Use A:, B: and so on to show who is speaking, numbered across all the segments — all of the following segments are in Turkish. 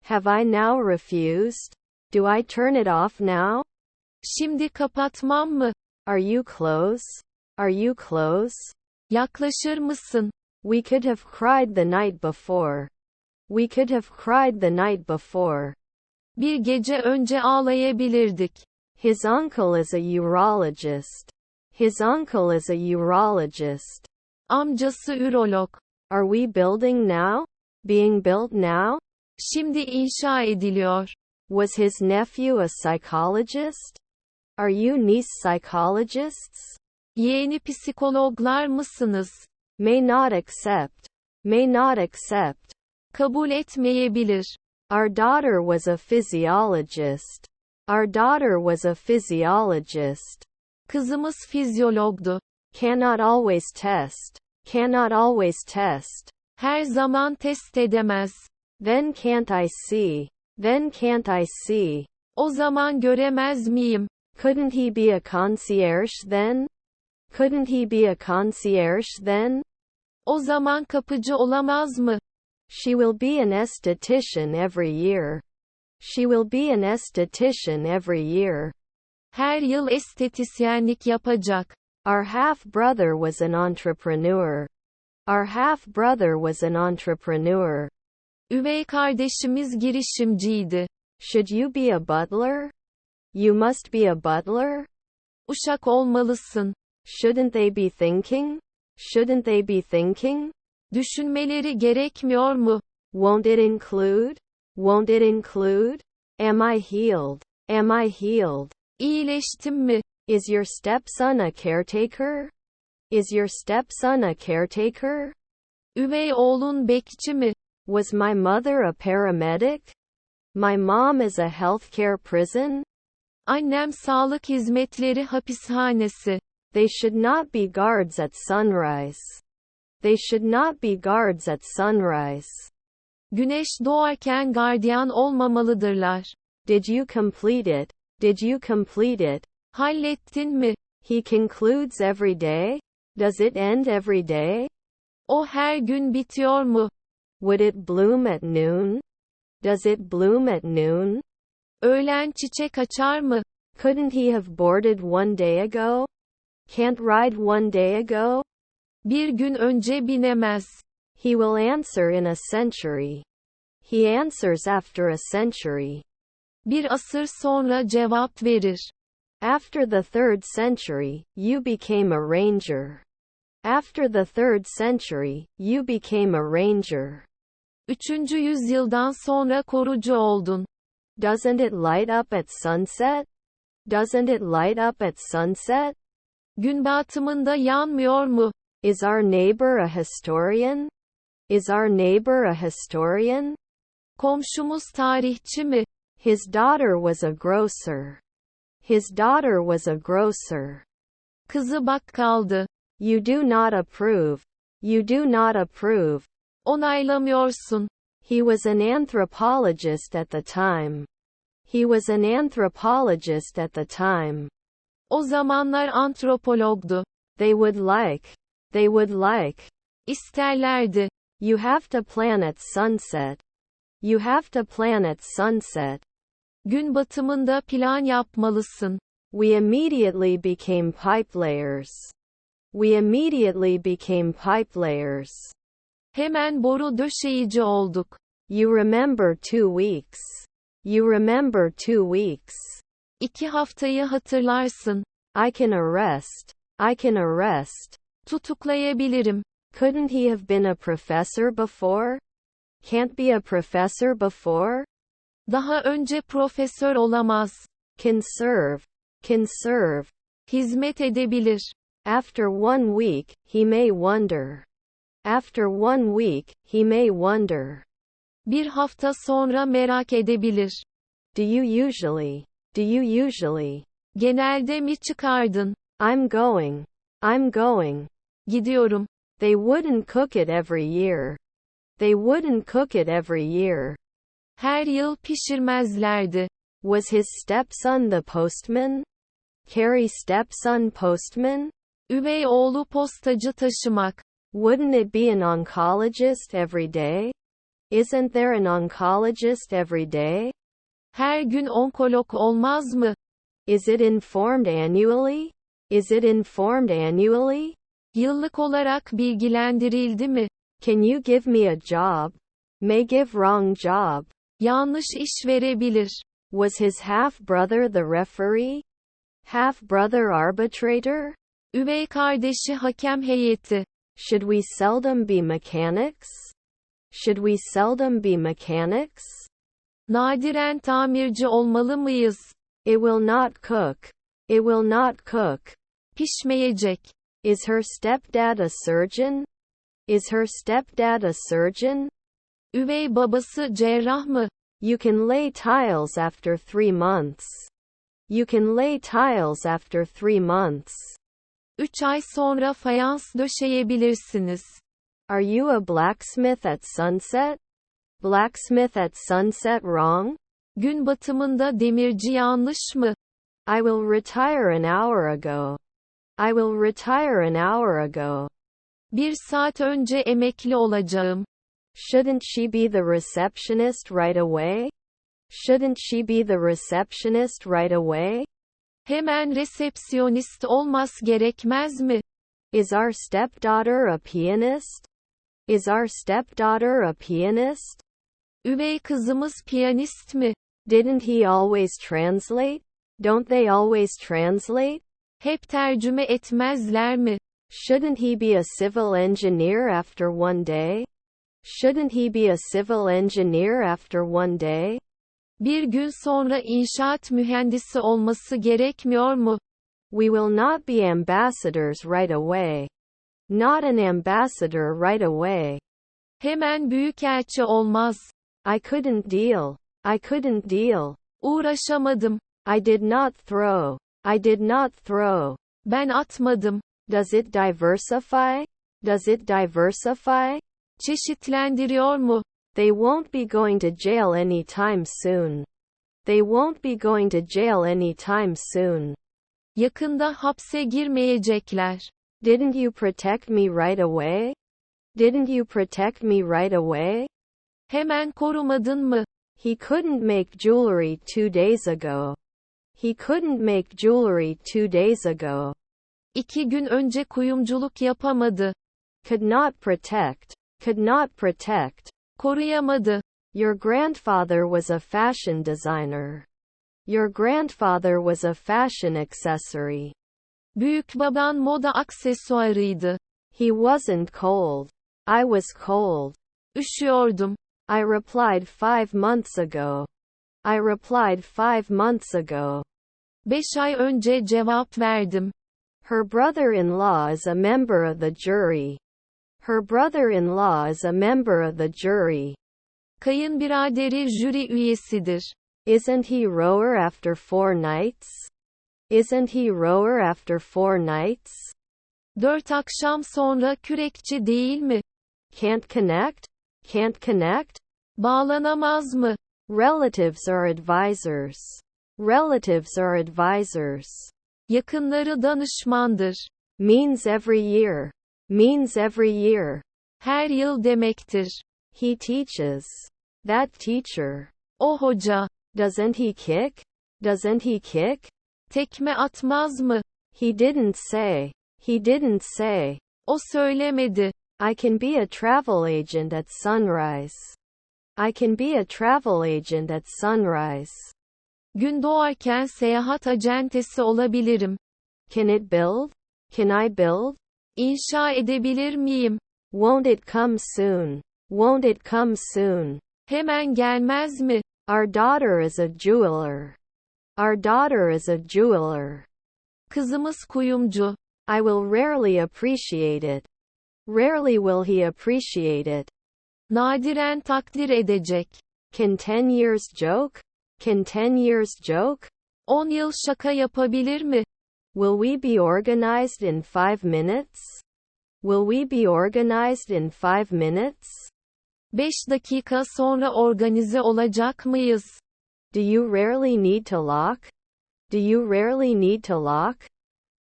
A: Have I now refused? Do I turn it off now?
B: Şimdi kapatmam mı?
A: Are you close? Are you close?
B: Yaklaşır mısın?
A: We could have cried the night before. We could have cried the night before.
B: Bir gece önce ağlayabilirdik.
A: His uncle is a urologist. His uncle is a urologist.
B: Amcası ürolog.
A: Are we building now? Being built now?
B: Şimdi inşa ediliyor.
A: Was his nephew a psychologist? Are you niece psychologists?
B: Yeğeni psikologlar mısınız?
A: May not accept. May not accept.
B: Kabul etmeyebilir.
A: Our daughter was a physiologist. Our daughter was a physiologist.
B: Kızımız fizyologdu.
A: Cannot always test. Cannot always test.
B: Her zaman test edemez.
A: Then can't I see? Then can't I see?
B: O zaman göremez miyim?
A: Couldn't he be a concierge then? Couldn't he be a concierge then?
B: O zaman kapıcı olamaz mı?
A: She will be an esthetician every year. She will be an esthetician every year.
B: Her yıl estetisyenlik yapacak.
A: Our half-brother was an entrepreneur. Our half-brother was an entrepreneur.
B: Üvey kardeşimiz girişimciydi.
A: Should you be a butler? You must be a butler?
B: Uşak olmalısın.
A: Shouldn't they be thinking? Shouldn't they be thinking?
B: Düşünmeleri gerekmiyor mu?
A: Won't it include? Won't it include? Am I healed? Am I healed?
B: İyileştim mi?
A: Is your stepson a caretaker? Is your stepson a caretaker?
B: Üvey oğlun bekçi mi?
A: Was my mother a paramedic? My mom is a healthcare prison?
B: Annem sağlık hizmetleri hapishanesi.
A: They should not be guards at sunrise. They should not be guards at sunrise.
B: Güneş doğarken gardiyan olmamalıdırlar.
A: Did you complete it? Did you complete it?
B: Hallettin mi?
A: He concludes every day? Does it end every day?
B: O her gün bitiyor mu?
A: Would it bloom at noon? Does it bloom at noon?
B: Öğlen çiçek açar mı?
A: Couldn't he have boarded one day ago? Can't ride one day ago?
B: Bir gün önce binemez.
A: He will answer in a century. He answers after a century.
B: Bir asır sonra cevap verir.
A: After the 3rd century, you became a ranger. After the 3rd century, you became a ranger.
B: 3. yüzyıldan sonra korucu oldun.
A: Doesn't it light up at sunset? Doesn't it light up at sunset?
B: Gün batımında yanmıyor mu?
A: Is our neighbor a historian? Is our neighbor a historian?
B: Komşumuz tarihçi mi?
A: His daughter was a grocer. His daughter was a grocer.
B: Kızı bakkaldı.
A: You do not approve. You do not approve.
B: Onaylamıyorsun.
A: He was an anthropologist at the time. He was an anthropologist at the time.
B: O zamanlar antropologdu.
A: They would like. They would like.
B: İsterlerdi.
A: You have to plan at sunset. You have to plan at sunset.
B: Gün batımında plan yapmalısın.
A: We immediately became pipe layers. We immediately became pipe layers.
B: Hemen boru döşeyici olduk.
A: You remember 2 weeks. You remember 2 weeks.
B: 2 haftayı hatırlarsın.
A: I can arrest. I can arrest.
B: Tutuklayabilirim.
A: Couldn't he have been a professor before? Can't be a professor before?
B: Daha önce profesör olamaz.
A: Can serve. Can serve.
B: Hizmet edebilir.
A: After 1 week, he may wonder. After 1 week, he may wonder.
B: Bir hafta sonra merak edebilir.
A: Do you usually? Do you usually?
B: Genelde mi çıkardın?
A: I'm going. I'm going.
B: Gidiyorum.
A: They wouldn't cook it every year. They wouldn't cook it every year.
B: Her yıl pişirmezlerdi.
A: Was his stepson the postman? Carrie stepson postman?
B: Üvey oğlu postacı taşımak.
A: Wouldn't it be an oncologist every day? Isn't there an oncologist every day?
B: Her gün onkolog olmaz mı?
A: Is it informed annually? Is it informed annually?
B: Yıllık olarak bilgilendirildi mi?
A: Can you give me a job? May give wrong job.
B: Yanlış iş verebilir.
A: Was his half-brother the referee? Half-brother arbitrator?
B: Üvey kardeşi hakem heyeti.
A: Should we seldom be mechanics? Should we seldom be mechanics?
B: Nadiren tamirci olmalı mıyız?
A: It will not cook. It will not cook.
B: Pişmeyecek.
A: Is her stepdad a surgeon? Is her stepdad a surgeon?
B: Üvey babası cerrah mı?
A: You can lay tiles after 3 months. You can lay tiles after 3 months.
B: 3 ay sonra fayans döşeyebilirsiniz.
A: Are you a blacksmith at sunset? Blacksmith at sunset wrong?
B: Gün batımında demirci yanlış mı?
A: I will retire an hour ago. I will retire an hour ago.
B: 1 saat önce emekli olacağım.
A: Shouldn't she be the receptionist right away? Shouldn't she be the receptionist right away?
B: Hemen resepsiyonist olmaz gerekmez mi?
A: Is our stepdaughter a pianist? Is our stepdaughter a pianist?
B: Üvey kızımız piyanist mi?
A: Didn't he always translate? Don't they always translate?
B: Hep tercüme etmezler mi?
A: Shouldn't he be a civil engineer after one day? Shouldn't he be a civil engineer after one day?
B: Bir gün sonra inşaat mühendisi olması gerekmiyor mu?
A: We will not be ambassadors right away. Not an ambassador right away.
B: Hemen büyükelçi olmaz.
A: I couldn't deal. I couldn't deal.
B: Uğraşamadım.
A: I did not throw. I did not throw.
B: Ben atmadım.
A: Does it diversify? Does it diversify?
B: Çeşitlendiriyor mu?
A: They won't be going to jail anytime soon. They won't be going to jail anytime soon.
B: Yakında hapse girmeyecekler.
A: Didn't you protect me right away? Didn't you protect me right away?
B: Hemen korumadın mı?
A: He couldn't make jewelry 2 days ago. He couldn't make jewelry 2 days ago.
B: 2 gün önce kuyumculuk yapamadı.
A: Could not protect. Could not protect.
B: Koruyamadı.
A: Your grandfather was a fashion designer. Your grandfather was a fashion accessory.
B: Büyükbaban moda aksesuarıydı.
A: He wasn't cold. I was cold.
B: Üşüyordum.
A: I replied 5 months ago. I replied 5 months ago.
B: 5 ay önce cevap verdim.
A: Her brother-in-law is a member of the jury. Her brother-in-law is a member of the jury.
B: Kayınbiraderi jüri üyesidir.
A: Isn't he rower after 4 nights? Isn't he rower after 4 nights?
B: 4 akşam sonra kürekçi değil mi?
A: Can't connect? Can't connect?
B: Bağlanamaz mı?
A: Relatives are advisors. Relatives are advisors.
B: Yakınları danışmandır.
A: Means every year. Means every year.
B: Her yıl demektir.
A: He teaches. That teacher.
B: O hoca.
A: Doesn't he kick? Doesn't he kick?
B: Tekme atmaz mı?
A: He didn't say. He didn't say.
B: O söylemedi.
A: I can be a travel agent at sunrise. I can be a travel agent at sunrise.
B: Gün doğarken seyahat acentesi olabilirim.
A: Can it build? Can I build?
B: İnşa edebilir miyim?
A: Won't it come soon? Won't it come soon?
B: Hemen gelmez mi?
A: Our daughter is a jeweler. Our daughter is a jeweler.
B: Kızımız kuyumcu.
A: I will rarely appreciate it. Rarely will he appreciate it.
B: Nadiren takdir edecek.
A: Can 10 years joke? Can 10 years joke?
B: 10 yıl şaka yapabilir mi?
A: Will we be organized in 5 minutes? Will we be organized in 5 minutes?
B: 5 dakika sonra organize olacak mıyız?
A: Do you rarely need to lock? Do you rarely need to lock?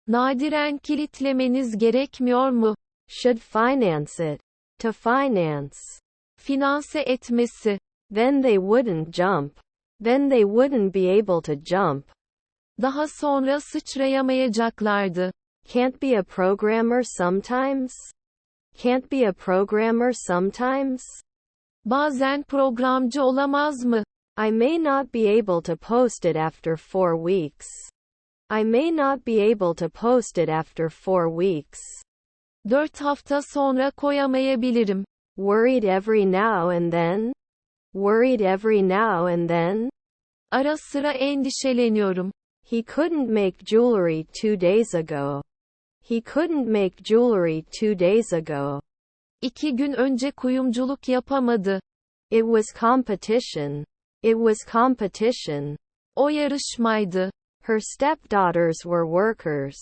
B: Nadiren kilitlemeniz gerekmiyor mu?
A: Should finance it. To finance.
B: finanse etmesi.
A: Then they wouldn't jump. Then they wouldn't be able to jump.
B: Daha sonra sıçrayamayacaklardı.
A: Can't be a programmer sometimes? Can't be a programmer sometimes?
B: Bazen programcı olamaz mı?
A: I may not be able to post it after 4 weeks. I may not be able to post it after 4 weeks.
B: 4 hafta sonra koyamayabilirim.
A: Worried every now and then? Worried every now and then?
B: Ara sıra endişeleniyorum.
A: He couldn't make jewelry 2 days ago. He couldn't make jewelry 2 days ago.
B: 2 gün önce kuyumculuk yapamadı.
A: It was competition. It was competition.
B: O yarışmaydı.
A: Her stepdaughters were workers.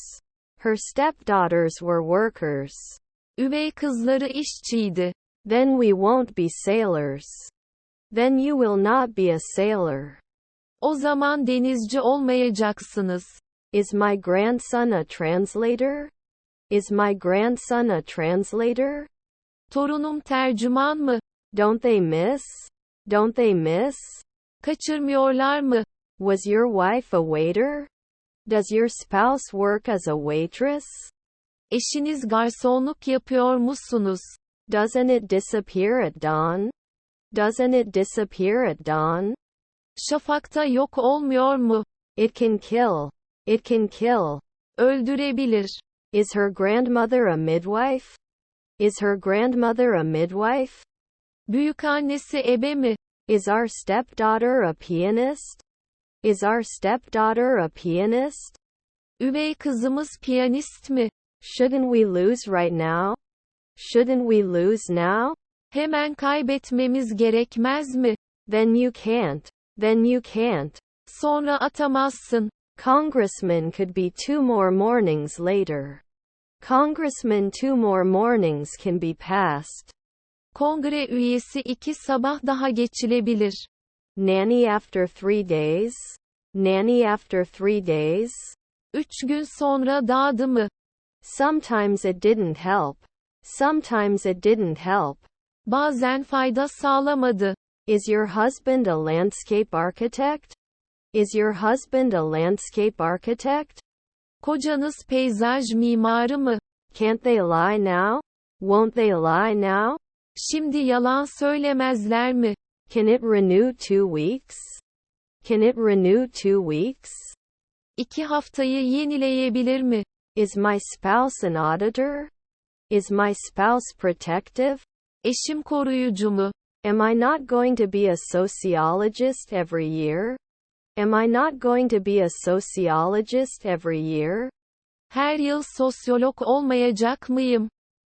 A: Her stepdaughters were workers.
B: Üvey kızları işçiydi.
A: Then we won't be sailors. Then you will not be a sailor.
B: O zaman denizci olmayacaksınız.
A: Is my grandson a translator? Is my grandson a translator?
B: Torunum tercüman mı?
A: Don't they miss? Don't they miss?
B: Kaçırmıyorlar mı?
A: Was your wife a waiter? Does your spouse work as a waitress?
B: Eşiniz garsonluk yapıyor musunuz?
A: Doesn't it disappear at dawn? Doesn't it disappear at dawn?
B: Şafakta yok olmuyor mu?
A: It can kill. It can kill.
B: Öldürebilir.
A: Is her grandmother a midwife? Is her grandmother a midwife?
B: Büyükannesi ebe mi?
A: Is our stepdaughter a pianist? Is our stepdaughter a pianist?
B: Üvey kızımız piyanist mi?
A: Shouldn't we lose right now? Shouldn't we lose now?
B: Hemen kaybetmemiz gerekmez mi?
A: Then you can't. Then you can't.
B: Sonra atamazsın.
A: Congressman could be 2 more mornings later. Congressman 2 more mornings can be passed.
B: Kongre üyesi 2 sabah daha geçilebilir.
A: Nanny after 3 days? Nanny after 3 days?
B: 3 gün sonra dağdı mı?
A: Sometimes it didn't help. Sometimes it didn't help.
B: Bazen fayda sağlamadı.
A: Is your husband a landscape architect? Is your husband a landscape architect?
B: Kocanız peyzaj mimarı mı?
A: Can't they lie now? Won't they lie now?
B: Şimdi yalan söylemezler mi?
A: Can it renew 2 weeks? Can it renew 2 weeks?
B: 2 haftayı yenileyebilir mi?
A: Is my spouse an auditor? Is my spouse protective?
B: Eşim koruyucu mu?
A: Am I not going to be a sociologist every year? Am I not going to be a sociologist every year?
B: Her yıl sosyolog olmayacak mıyım?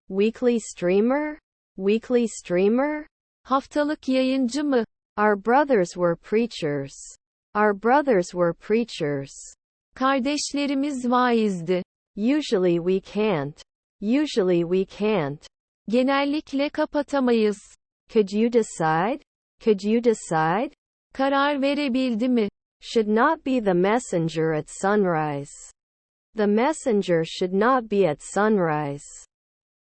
A: Weekly streamer? Weekly streamer?
B: Haftalık yayıncı mı?
A: Our brothers were preachers. Our brothers were preachers.
B: Kardeşlerimiz vaizdi.
A: Usually we can't. Usually we can't.
B: Genellikle kapatamayız.
A: Could you decide? Could you decide?
B: Karar verebildi mi?
A: Should not be the messenger at sunrise. The messenger should not be at sunrise.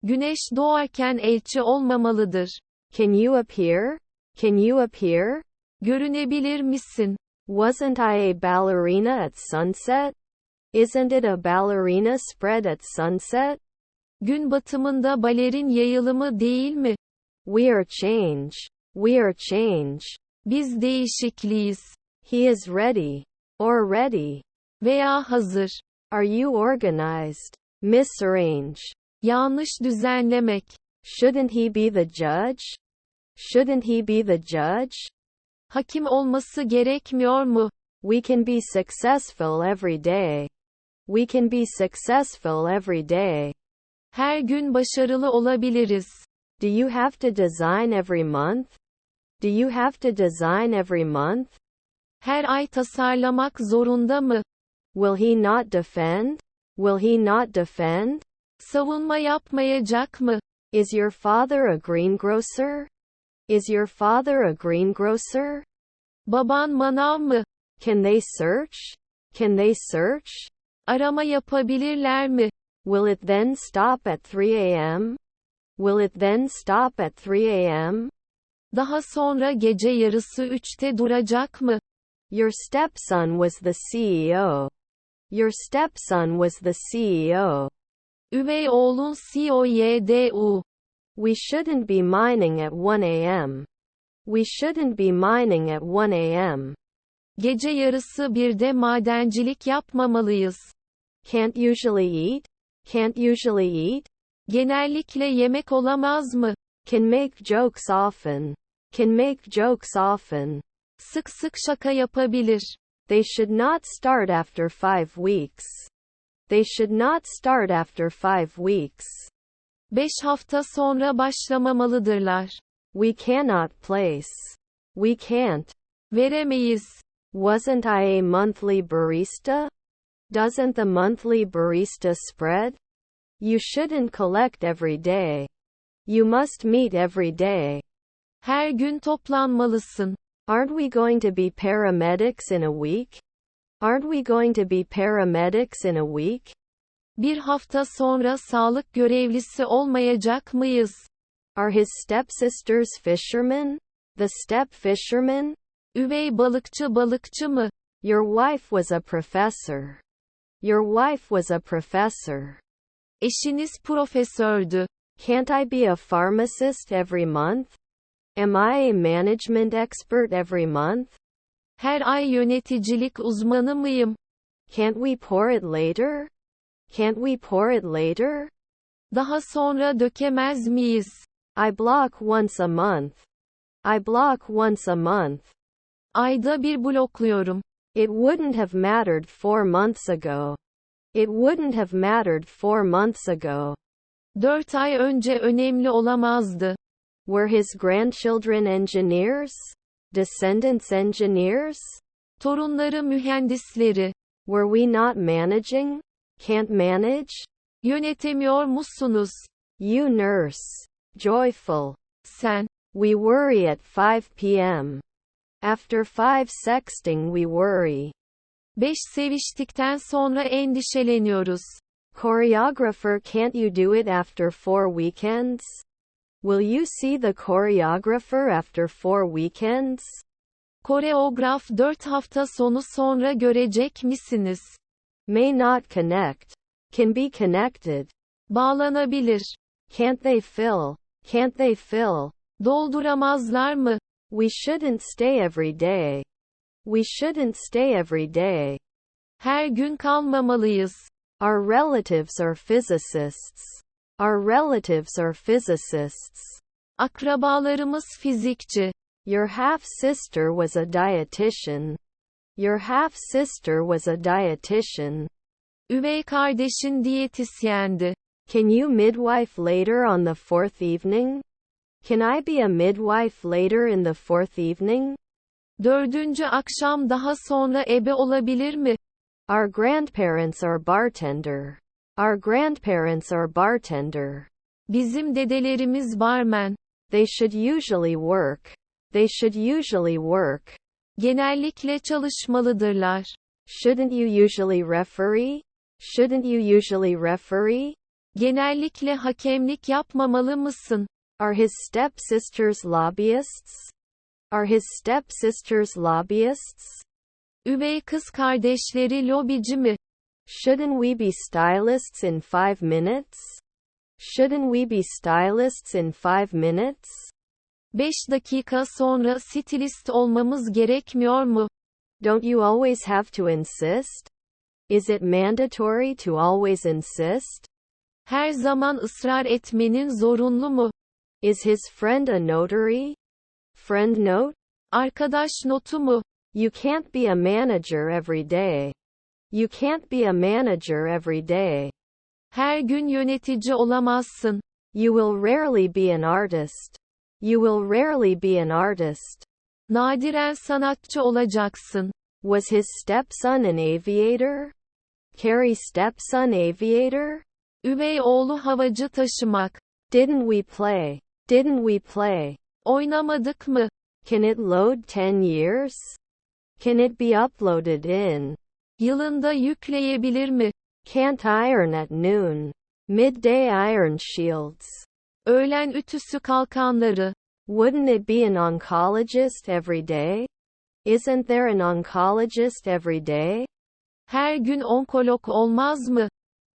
B: Güneş doğarken elçi olmamalıdır.
A: Can you appear? Can you appear?
B: Görünebilir misin?
A: Wasn't I a ballerina at sunset? Isn't it a ballerina spread at sunset?
B: Gün batımında balerin yayılımı değil mi?
A: We are change. We are change.
B: Biz değişikliğiz.
A: He is ready. Or ready.
B: Veya hazır.
A: Are you organized? Misarrange.
B: Yanlış düzenlemek.
A: Shouldn't he be the judge? Shouldn't he be the judge?
B: Hakim olması gerekmiyor mu?
A: We can be successful every day. We can be successful every day.
B: Her gün başarılı olabiliriz.
A: Do you have to design every month? Do you have to design every month?
B: Her ay tasarlamak zorunda mı?
A: Will he not defend? Will he not defend?
B: Savunma yapmayacak mı?
A: Is your father a greengrocer? Is your father a greengrocer?
B: Baban manav mı?
A: Can they search? Can they search?
B: Arama yapabilirler mi?
A: Will it then stop at 3 a.m.? Will it then stop at 3 a.m.?
B: Daha sonra gece yarısı 3'te duracak mı?
A: Your stepson was the CEO. Your stepson was the CEO.
B: Üvey oğlun COYDU.
A: We shouldn't be mining at 1 a.m. We shouldn't be mining at 1 a.m.
B: Gece yarısı 1'de madencilik yapmamalıyız.
A: Can't usually eat? Can't usually eat?
B: Genellikle yemek olamaz mı?
A: Can make jokes often. Can make jokes often.
B: Sık sık şaka yapabilir.
A: They should not start after 5 weeks. They should not start after 5 weeks.
B: 5 hafta sonra başlamamalıdırlar.
A: We cannot place. We can't.
B: Veremeyiz.
A: Wasn't I a monthly barista? Doesn't the monthly barista spread? You shouldn't collect every day. You must meet every day.
B: Her gün toplanmalısın.
A: Aren't we going to be paramedics in a week? Aren't we going to be paramedics in a week?
B: Bir hafta sonra sağlık görevlisi olmayacak mıyız?
A: Are his stepsisters fishermen? The step fishermen?
B: Üvey balıkçı mı?
A: Your wife was a professor. Your wife was a professor.
B: Eşiniz profesördü.
A: Can't I be a pharmacist every month? Am I a management expert every month?
B: Her ay yöneticilik uzmanı mıyım?
A: Can't we pour it later? Can't we pour it later?
B: Daha sonra dökemez miyiz?
A: I block once a month. I block once a month.
B: Ayda bir blokluyorum.
A: It wouldn't have mattered 4 months ago. It wouldn't have mattered 4 months ago.
B: 4 ay önce önemli olamazdı.
A: Were his grandchildren engineers? Descendants engineers?
B: Torunları mühendisleri.
A: Were we not managing? Can't manage?
B: Yönetemiyor musunuz?
A: You nurse. Joyful.
B: Sen.
A: We worry at 5 p.m. After 5 sexting we worry.
B: 5 seviştikten sonra endişeleniyoruz.
A: Choreographer, can't you do it after 4 weekends? Will you see the choreographer after 4 weekends?
B: Koreograf 4 hafta sonu sonra görecek misiniz?
A: May not connect. Can be connected.
B: Bağlanabilir.
A: Can't they fill? Can't they fill?
B: Dolduramazlar mı?
A: We shouldn't stay every day. We shouldn't stay every day.
B: Her gün kalmamalıyız.
A: Our relatives are physicists. Our relatives are physicists.
B: Akrabalarımız fizikçi.
A: Your half-sister was a dietitian. Your half-sister was a dietitian.
B: Üvey kardeşin diyetisyendi.
A: Can you midwife later on the 4th evening? Can I be a midwife later in the 4th evening?
B: 4. akşam daha sonra ebe olabilir mi?
A: Our grandparents are bartender. Our grandparents are bartender.
B: Bizim dedelerimiz barmen.
A: They should usually work. They should usually work.
B: Genellikle çalışmalıdırlar.
A: Shouldn't you usually referee? Shouldn't you usually referee?
B: Genellikle hakemlik yapmamalı mısın?
A: Are his stepsisters lobbyists? Are his stepsisters lobbyists?
B: Üvey kız kardeşleri lobici mi?
A: Shouldn't we be stylists in 5 minutes? Shouldn't we be stylists in 5 minutes?
B: 5 dakika sonra stilist olmamız gerekmiyor mu?
A: Don't you always have to insist? Is it mandatory to always insist?
B: Her zaman ısrar etmenin zorunlu mu?
A: Is his friend a notary? Friend note?
B: Arkadaş notu mu?
A: You can't be a manager every day. You can't be a manager every day.
B: Her gün yönetici olamazsın.
A: You will rarely be an artist. You will rarely be an artist.
B: Nadiren sanatçı olacaksın.
A: Was his stepson an aviator? Carrie's stepson aviator?
B: Üvey oğlu havacı taşımak.
A: Didn't we play? Didn't we play?
B: Oynamadık mı?
A: Can it load 10 years? Can it be uploaded in?
B: Yılında yükleyebilir mi?
A: Can't iron at noon. Midday iron shields.
B: Öğlen ütüsü kalkanları.
A: Wouldn't it be an oncologist every day? Isn't there an oncologist every day?
B: Her gün onkolog olmaz mı?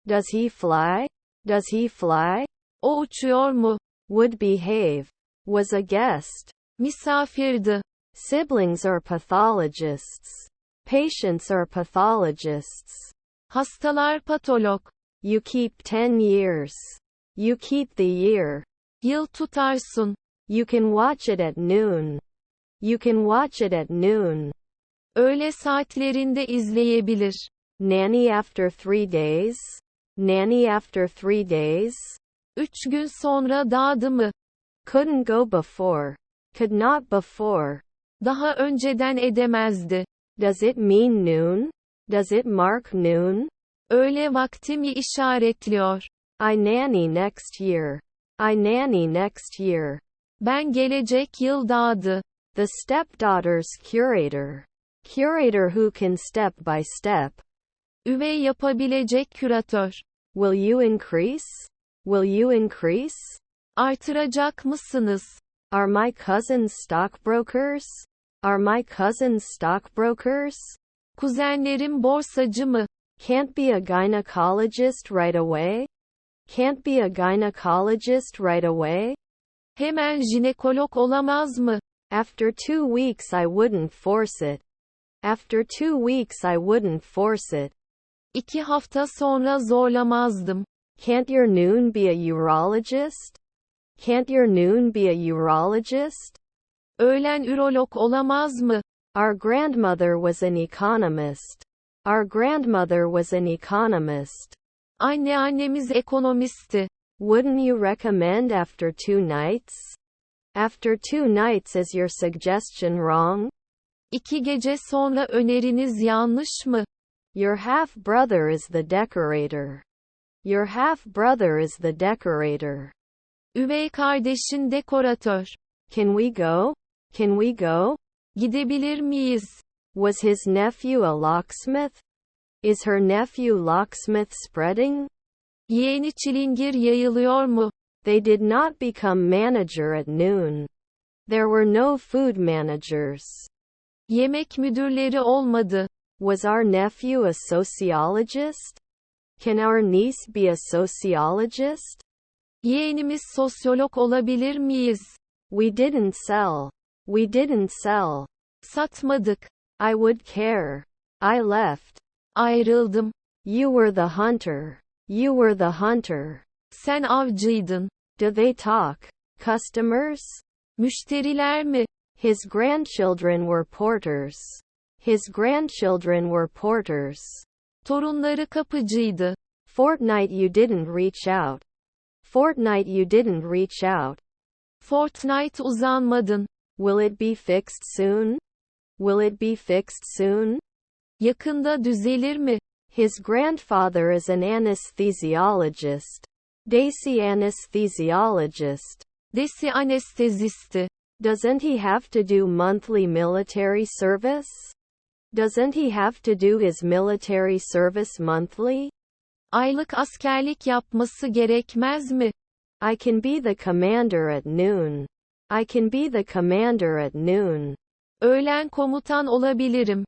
A: Does he fly? Does he fly?
B: O uçuyor mu?
A: Would behave. Was a guest.
B: Misafirdi.
A: Siblings are pathologists. Patients are pathologists.
B: Hastalar patolog.
A: You keep 10 years. You keep the year.
B: Yıl tutarsın.
A: You can watch it at noon. You can watch it at noon.
B: Öğle saatlerinde izleyebilir.
A: Nanny after 3 days? Nanny after 3 days?
B: 3 gün sonra dağdı mı?
A: Couldn't go before. Could not before.
B: Daha önceden edemezdi.
A: Does it mean noon? Does it mark noon?
B: Öğle vakti mi işaretliyor?
A: I nanny next year. I nanny next year.
B: Ben gelecek yıl dağdı.
A: The stepdaughter's curator. Curator who can step by step.
B: Üvey yapabilecek küratör.
A: Will you increase? Will you increase?
B: Artıracak mısınız?
A: Are my cousins stockbrokers? Are my cousins stockbrokers?
B: Kuzenlerim borsacı mı?
A: Can't be a gynecologist right away? Can't be a gynecologist right away?
B: Hemen jinekolog olamaz mı?
A: After 2 weeks I wouldn't force it. After 2 weeks I wouldn't force it.
B: 2 hafta sonra zorlamazdım.
A: Can't your noon be a urologist? Can't your noon be a urologist?
B: Öğlen ürolog olamaz mı?
A: Our grandmother was an economist. Our grandmother was an economist.
B: Anneannemiz ekonomistti.
A: Wouldn't you recommend after 2 nights? After 2 nights is your suggestion wrong?
B: 2 gece sonra öneriniz yanlış mı?
A: Your half-brother is the decorator. Your half-brother is the decorator.
B: Üvey kardeşin dekoratör.
A: Can we go? Can we go?
B: Gidebilir miyiz?
A: Was his nephew a locksmith? Is her nephew locksmith spreading?
B: Yeğeni çilingir yayılıyor mu?
A: They did not become manager at noon. There were no food managers.
B: Yemek müdürleri olmadı.
A: Was our nephew a sociologist? Can our niece be a sociologist?
B: Yeğenimiz sosyolog olabilir miyiz?
A: We didn't sell. We didn't sell.
B: Satmadık.
A: I would care. I left.
B: Ayrıldım.
A: You were the hunter. You were the hunter.
B: Sen avcıydın.
A: Do they talk? Customers?
B: Müşteriler mi?
A: His grandchildren were porters. His grandchildren were porters.
B: Torunları kapıcıydı.
A: Fortnight you didn't reach out. Fortnight you didn't reach out.
B: Fortnight uzanmadın.
A: Will it be fixed soon? Will it be fixed soon?
B: Yakında düzelir mi?
A: His grandfather is an anesthesiologist. Daisy anesthesiologist.
B: Desi anestezisti.
A: Doesn't he have to do monthly military service? Doesn't he have to do his military service monthly?
B: Aylık askerlik yapması gerekmez mi?
A: I can be the commander at noon. I can be the commander at noon.
B: Öğlen komutan olabilirim.